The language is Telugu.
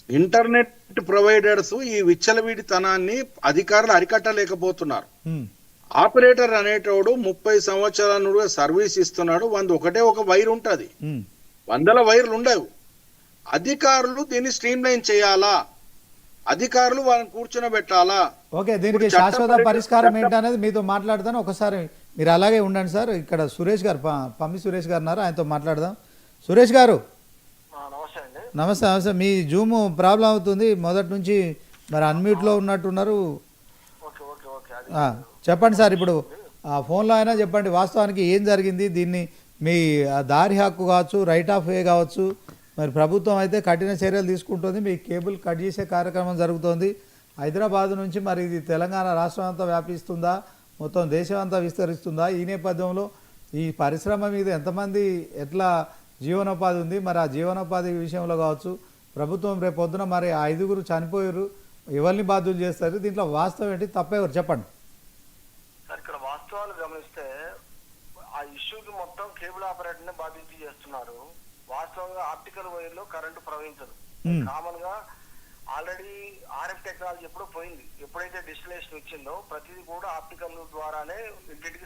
ఇంటర్నెట్ ప్రొవైడర్స్ ఈ విచ్చలవిడితనాన్ని అధికారులు అరికట్టలేకపోతున్నారు. ఆపరేటర్ అనేటోడు 30 సంవత్సరాల నుండి సర్వీస్ ఇస్తున్నాడు. ఒకటే ఒక వైర్ ఉంటది, వందల వైర్లు ఉండవు. అధికారులు దీన్ని స్ట్రీమ్ లైన్ చేయాలా, అధికారులు వాళ్ళని కూర్చోబెట్టాలా. ఓకే, దీనికి శాశ్వత పరిష్కారం ఏంటనేది మీతో మాట్లాడతాను. ఒకసారి మీరు అలాగే ఉండండి సార్. ఇక్కడ సురేష్ గారు, పమ్మి సురేష్ గారు ఉన్నారు, ఆయనతో మాట్లాడదాం. సురేష్ గారు నమస్తే. నమస్తే. మీ జూమ్ ప్రాబ్లం అవుతుంది మొదటి నుంచి, మరి అన్మ్యూట్లో ఉన్నట్టున్నారు. చెప్పండి సార్, ఇప్పుడు ఫోన్లో అయినా చెప్పండి వాస్తవానికి ఏం జరిగింది. దీన్ని మీ దారి హక్కు కావచ్చు, రైట్ ఆఫ్ వే కావచ్చు, మరి ప్రభుత్వం అయితే కఠిన చర్యలు తీసుకుంటుంది. మీ కేబుల్ కట్ చేసే కార్యక్రమం జరుగుతోంది హైదరాబాద్ నుంచి. మరి ఇది తెలంగాణ రాష్ట్రం అంతా వ్యాపిస్తుందా, మొత్తం దేశం అంతా విస్తరిస్తుందా? ఈ నేపథ్యంలో ఈ పరిశ్రమ మీద ఎంతమంది ఎట్లా జీవనోపాధి ఉంది, మరి ఆ జీవనోపాధి విషయంలో కావచ్చు, ప్రభుత్వం రేపు పొద్దున మరి 5 చనిపోయారు, ఎవరిని బాధ్యులు చేస్తారు, దీంట్లో వాస్తవం ఏంటి, తప్పెవరు చెప్పండి సార్. ఇక్కడ వాస్తవాలు గమనిస్తే ఆ ఇష్యూకి మొత్తం కేబుల్ ఆపరేటర్ ని బాధ్యత చేస్తున్నారు. వాస్తవంగా ఆప్టికల్ వైర్ లో కరెంటు ప్రవహించదు. కామన్ గా ఆల్రెడీ ఆర్ఎఫ్ టెక్నాలజీ ఎప్పుడో పోయింది. ఎప్పుడైతే డిస్టిలేషన్ వచ్చిందో ప్రతిదీ కూడా ఆప్టికల్ ద్వారానే ఇంటికి